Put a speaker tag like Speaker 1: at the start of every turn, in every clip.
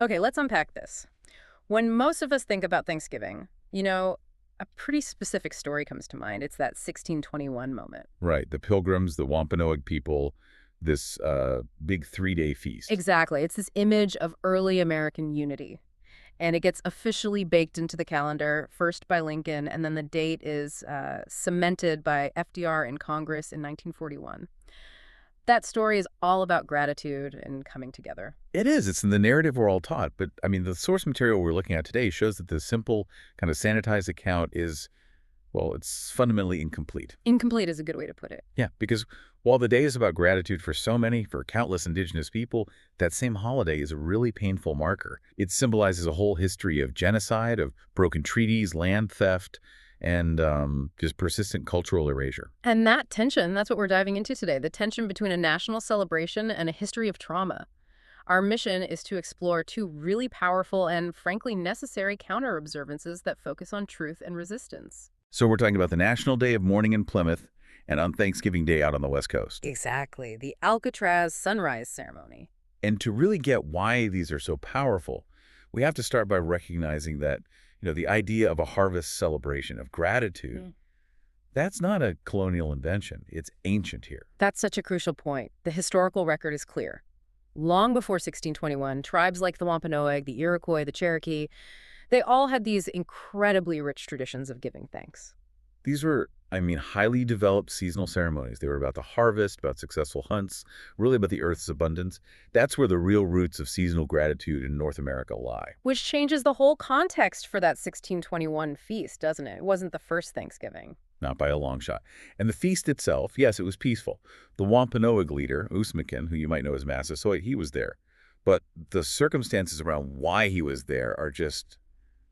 Speaker 1: Okay, let's unpack this. When most of us think about Thanksgiving, a pretty specific story comes to mind. It's that 1621 moment.
Speaker 2: Right. The Pilgrims, the Wampanoag people, this big 3-day feast.
Speaker 1: Exactly. It's this image of early American unity. And it gets officially baked into the calendar, first by Lincoln, and then the date is cemented by FDR in Congress in 1941. That story is all about gratitude and coming together.
Speaker 2: It is. It's in the narrative we're all taught. But, I mean, the source material we're looking at today shows that the simple, kind of sanitized account is, well, it's fundamentally incomplete.
Speaker 1: Incomplete is a good way to put it.
Speaker 2: Yeah, because while the day is about gratitude for so many, for countless Indigenous people, that same holiday is a really painful marker. It symbolizes a whole history of genocide, of broken treaties, land theft, and just persistent cultural erasure.
Speaker 1: And that tension, that's what we're diving into today, the tension between a national celebration and a history of trauma. Our mission is to explore two really powerful and frankly necessary counter-observances that focus on truth and resistance.
Speaker 2: So we're talking about the National Day of Mourning in Plymouth and Unthanksgiving Day out on the West Coast.
Speaker 1: Exactly, the Alcatraz Sunrise Ceremony.
Speaker 2: And to really get why these are so powerful, we have to start by recognizing that, the idea of a harvest celebration, of gratitude, that's not a colonial invention. It's ancient here.
Speaker 1: That's such a crucial point. The historical record is clear. Long before 1621, tribes like the Wampanoag, the Iroquois, the Cherokee, they all had these incredibly rich traditions of giving thanks.
Speaker 2: These were, highly developed seasonal ceremonies. They were about the harvest, about successful hunts, really about the earth's abundance. That's where the real roots of seasonal gratitude in North America lie.
Speaker 1: Which changes the whole context for that 1621 feast, doesn't it? It wasn't the first Thanksgiving.
Speaker 2: Not by a long shot. And the feast itself, yes, it was peaceful. The Wampanoag leader, Usmakin, who you might know as Massasoit, he was there. But the circumstances around why he was there are just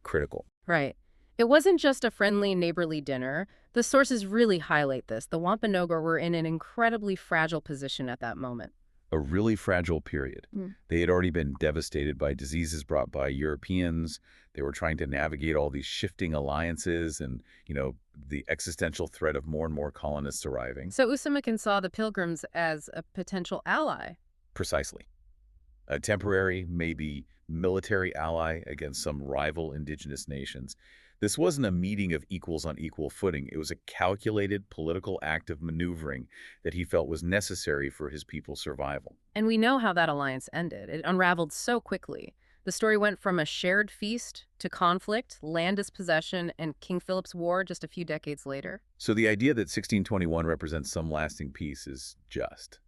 Speaker 2: critical.
Speaker 1: Right. It wasn't just a friendly, neighborly dinner. The sources really highlight this. The Wampanoag were in an incredibly fragile position at that moment.
Speaker 2: A really fragile period. They had already been devastated by diseases brought by Europeans. They were trying to navigate all these shifting alliances and, the existential threat of more and more colonists arriving.
Speaker 1: So Usamakin saw the Pilgrims as a potential ally.
Speaker 2: Precisely. A temporary, maybe military ally against some rival indigenous nations. This wasn't a meeting of equals on equal footing. It was a calculated political act of maneuvering that he felt was necessary for his people's survival.
Speaker 1: And we know how that alliance ended. It unraveled so quickly. The story went from a shared feast to conflict, land dispossession, and King Philip's War just a few decades later.
Speaker 2: So the idea that 1621 represents some lasting peace is just.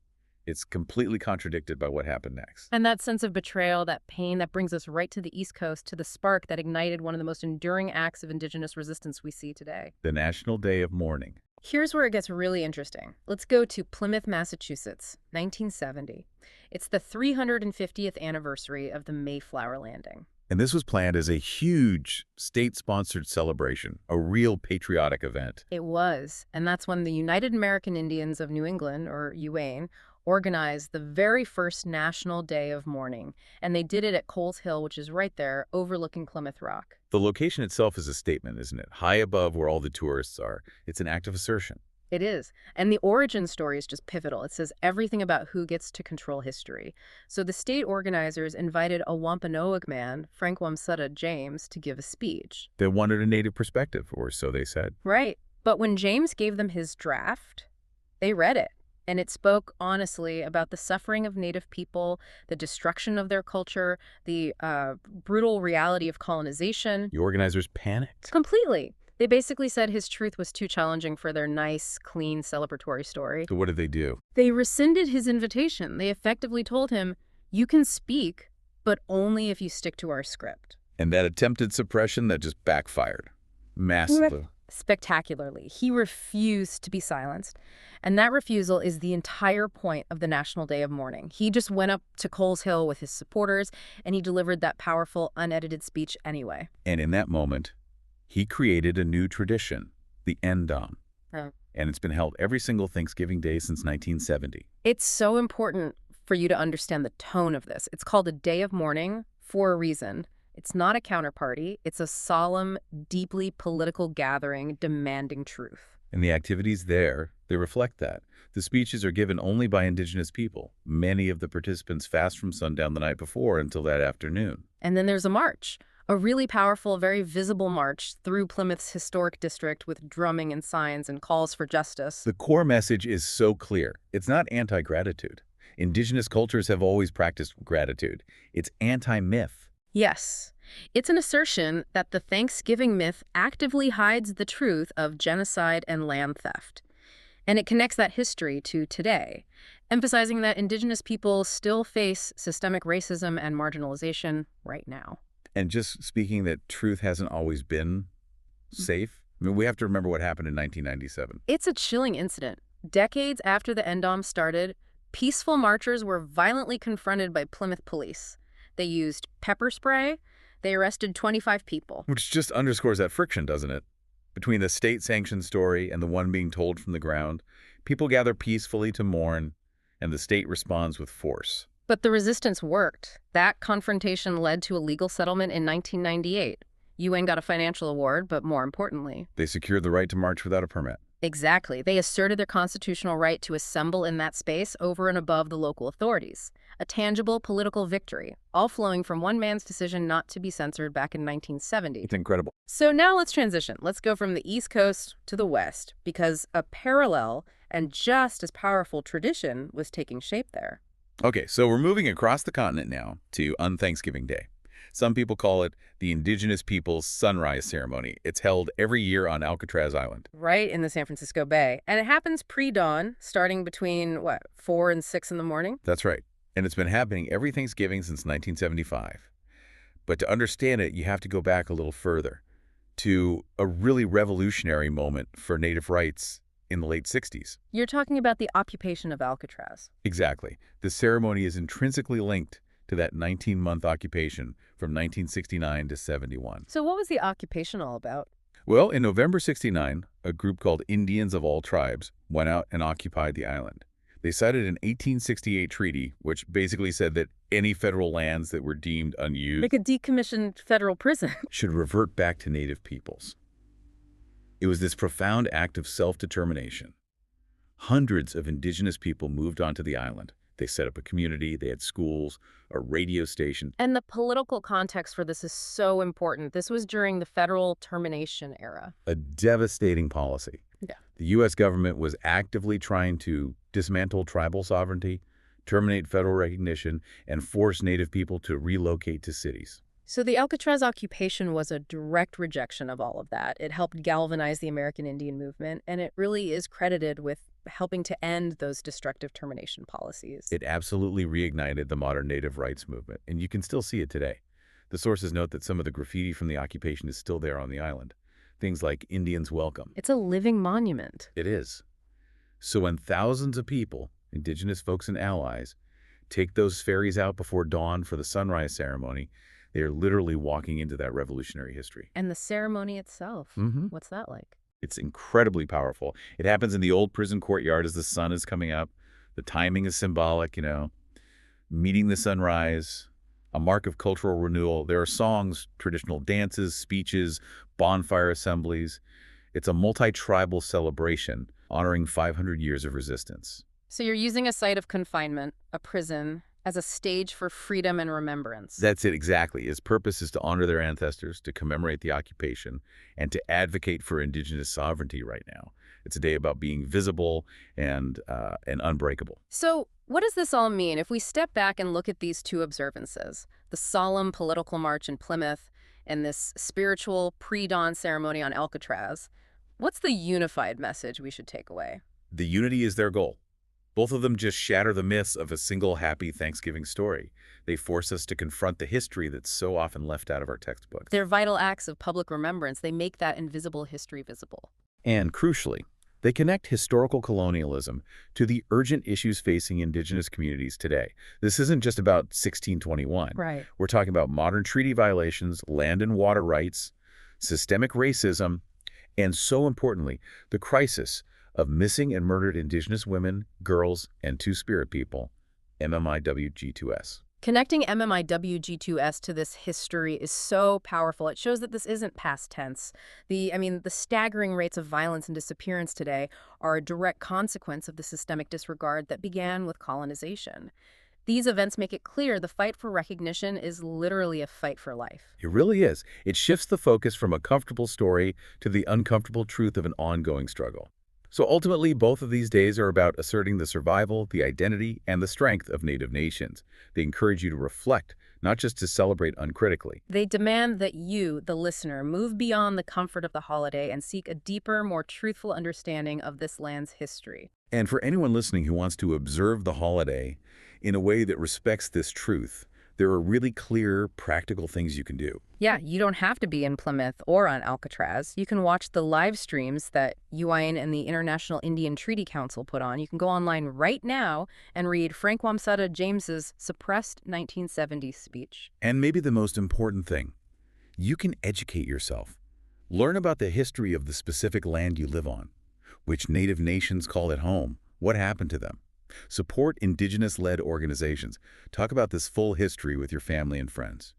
Speaker 2: It's completely contradicted by what happened next.
Speaker 1: And that sense of betrayal, that pain, that brings us right to the East Coast, to the spark that ignited one of the most enduring acts of Indigenous resistance we see today.
Speaker 2: The National Day of Mourning.
Speaker 1: Here's where it gets really interesting. Let's go to Plymouth, Massachusetts, 1970. It's the 350th anniversary of the Mayflower landing.
Speaker 2: And this was planned as a huge state-sponsored celebration, a real patriotic event.
Speaker 1: It was, and that's when the United American Indians of New England, or UAIN, organized the very first National Day of Mourning, and they did it at Coles Hill, which is right there, overlooking Plymouth Rock.
Speaker 2: The location itself is a statement, isn't it? High above where all the tourists are. It's an act of assertion.
Speaker 1: It is. And the origin story is just pivotal. It says everything about who gets to control history. So the state organizers invited a Wampanoag man, Frank Wamsutta James, to give a speech.
Speaker 2: They wanted a native perspective, or so they said.
Speaker 1: Right. But when James gave them his draft, they read it. And it spoke honestly about the suffering of Native people, the destruction of their culture, the brutal reality of colonization.
Speaker 2: The organizers panicked.
Speaker 1: Completely. They basically said his truth was too challenging for their nice, clean, celebratory story.
Speaker 2: So what did they do?
Speaker 1: They rescinded his invitation. They effectively told him, you can speak, but only if you stick to our script.
Speaker 2: And that attempted suppression, that just backfired. Massively.
Speaker 1: Spectacularly. He refused to be silenced. And that refusal is the entire point of the National Day of Mourning. He just went up to Coles Hill with his supporters, and he delivered that powerful, unedited speech anyway.
Speaker 2: And in that moment, he created a new tradition, the Ndam.
Speaker 1: Oh.
Speaker 2: And it's been held every single Thanksgiving Day since 1970.
Speaker 1: It's so important for you to understand the tone of this. It's called a Day of Mourning for a reason. It's not a counterparty. It's a solemn, deeply political gathering demanding truth.
Speaker 2: And the activities there, They reflect that. The speeches are given only by Indigenous people. Many of the participants fast from sundown the night before until that afternoon.
Speaker 1: And then there's a march, a really powerful, very visible march through Plymouth's historic district with drumming and signs and calls for justice.
Speaker 2: The core message is so clear. It's not anti-gratitude. Indigenous cultures have always practiced gratitude. It's anti-myth.
Speaker 1: Yes, it's an assertion that the Thanksgiving myth actively hides the truth of genocide and land theft. And it connects that history to today, emphasizing that Indigenous people still face systemic racism and marginalization right now.
Speaker 2: And just speaking that truth hasn't always been safe. I mean, we have to remember what happened in 1997.
Speaker 1: It's a chilling incident. Decades after the NDOM started, peaceful marchers were violently confronted by Plymouth police. They used pepper spray. They arrested 25 people.
Speaker 2: Which just underscores that friction, doesn't it? Between the state-sanctioned story and the one being told from the ground, people gather peacefully to mourn, and the state responds with force.
Speaker 1: But the resistance worked. That confrontation led to a legal settlement in 1998. UN got a financial award, but more importantly,
Speaker 2: They secured the right to march without a permit.
Speaker 1: exactly, they asserted their constitutional right to assemble in that space over and above the local authorities. A tangible political victory, all flowing from one man's decision not to be censored back in 1970.
Speaker 2: It's incredible.
Speaker 1: So now let's transition. Let's go from the East Coast to the West, because a parallel and just as powerful tradition was taking shape there.
Speaker 2: Okay, so we're moving across the continent now to Unthanksgiving Day. Some people call it the Indigenous Peoples Sunrise Ceremony. It's held every year on Alcatraz Island.
Speaker 1: Right in the San Francisco Bay. And it happens pre-dawn, starting between, 4 and 6 in the morning?
Speaker 2: That's right. And it's been happening every Thanksgiving since 1975. But to understand it, you have to go back a little further to a really revolutionary moment for Native rights in the late 60s.
Speaker 1: You're talking about the occupation of Alcatraz.
Speaker 2: Exactly. The ceremony is intrinsically linked to that 19-month occupation from 1969 to 71.
Speaker 1: So what was the occupation all about?
Speaker 2: Well, in November 69, a group called Indians of All Tribes went out and occupied the island. They cited an 1868 treaty, which basically said that any federal lands that were deemed unused
Speaker 1: Like a decommissioned federal prison.
Speaker 2: should revert back to Native peoples. It was this profound act of self-determination. Hundreds of Indigenous people moved onto the island. They set up a community, they had schools, a radio station.
Speaker 1: And the political context for this is so important. This was during the federal termination era.
Speaker 2: A devastating policy.
Speaker 1: Yeah.
Speaker 2: The U.S. government was actively trying to dismantle tribal sovereignty, terminate federal recognition, and force Native people to relocate to cities.
Speaker 1: So the Alcatraz occupation was a direct rejection of all of that. It helped galvanize the American Indian movement, and it really is credited with helping to end those destructive termination policies.
Speaker 2: It absolutely reignited the modern Native rights movement, and you can still see it today. The sources note that some of the graffiti from the occupation is still there on the island. Things like Indians Welcome.
Speaker 1: It's a living monument.
Speaker 2: It is. So when thousands of people, Indigenous folks and allies, take those ferries out before dawn for the sunrise ceremony, they are literally walking into that revolutionary history.
Speaker 1: And the ceremony itself, what's that like?
Speaker 2: It's incredibly powerful. It happens in the old prison courtyard as the sun is coming up. The timing is symbolic, meeting the sunrise, a mark of cultural renewal. There are songs, traditional dances, speeches, bonfire assemblies. It's a multi-tribal celebration honoring 500 years of resistance.
Speaker 1: So you're using a site of confinement, a prison, as a stage for freedom and remembrance.
Speaker 2: That's it, exactly. Its purpose is to honor their ancestors, to commemorate the occupation, and to advocate for Indigenous sovereignty right now. It's a day about being visible and unbreakable.
Speaker 1: So what does this all mean if we step back and look at these two observances, the solemn political march in Plymouth and this spiritual pre-dawn ceremony on Alcatraz? What's the unified message we should take away?
Speaker 2: The unity is their goal. Both of them just shatter the myths of a single happy Thanksgiving story. They force us to confront the history that's so often left out of our textbooks.
Speaker 1: They're vital acts of public remembrance. They make that invisible history visible.
Speaker 2: And crucially, they connect historical colonialism to the urgent issues facing Indigenous communities today. This isn't just about 1621.
Speaker 1: Right.
Speaker 2: We're talking about modern treaty violations, land and water rights, systemic racism, and so importantly, the crisis of missing and murdered Indigenous women, girls, and Two-Spirit people, MMIWG2S.
Speaker 1: Connecting MMIWG2S to this history is so powerful. It shows that this isn't past tense. The staggering rates of violence and disappearance today are a direct consequence of the systemic disregard that began with colonization. These events make it clear the fight for recognition is literally a fight for life.
Speaker 2: It really is. It shifts the focus from a comfortable story to the uncomfortable truth of an ongoing struggle. So ultimately, both of these days are about asserting the survival, the identity, and the strength of Native nations. They encourage you to reflect, not just to celebrate uncritically.
Speaker 1: They demand that you, the listener, move beyond the comfort of the holiday and seek a deeper, more truthful understanding of this land's history.
Speaker 2: And for anyone listening who wants to observe the holiday in a way that respects this truth, there are really clear, practical things you can do.
Speaker 1: Yeah, you don't have to be in Plymouth or on Alcatraz. You can watch the live streams that UIN and the International Indian Treaty Council put on. You can go online right now and read Frank Wamsutta James's suppressed 1970s speech.
Speaker 2: And maybe the most important thing, you can educate yourself. Learn about the history of the specific land you live on. Which Native nations call it home? What happened to them? Support Indigenous-led organizations. Talk about this full history with your family and friends.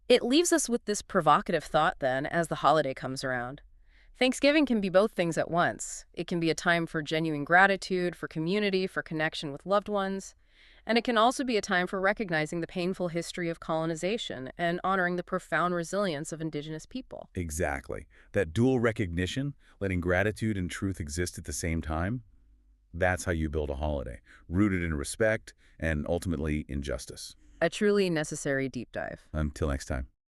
Speaker 1: It leaves us with this provocative thought, then, as the holiday comes around. Thanksgiving can be both things at once. It can be a time for genuine gratitude, for community, for connection with loved ones. And it can also be a time for recognizing the painful history of colonization and honoring the profound resilience of Indigenous people.
Speaker 2: Exactly. That dual recognition, letting gratitude and truth exist at the same time, that's how you build a holiday, rooted in respect and ultimately in justice.
Speaker 1: A truly necessary deep dive.
Speaker 2: Until next time.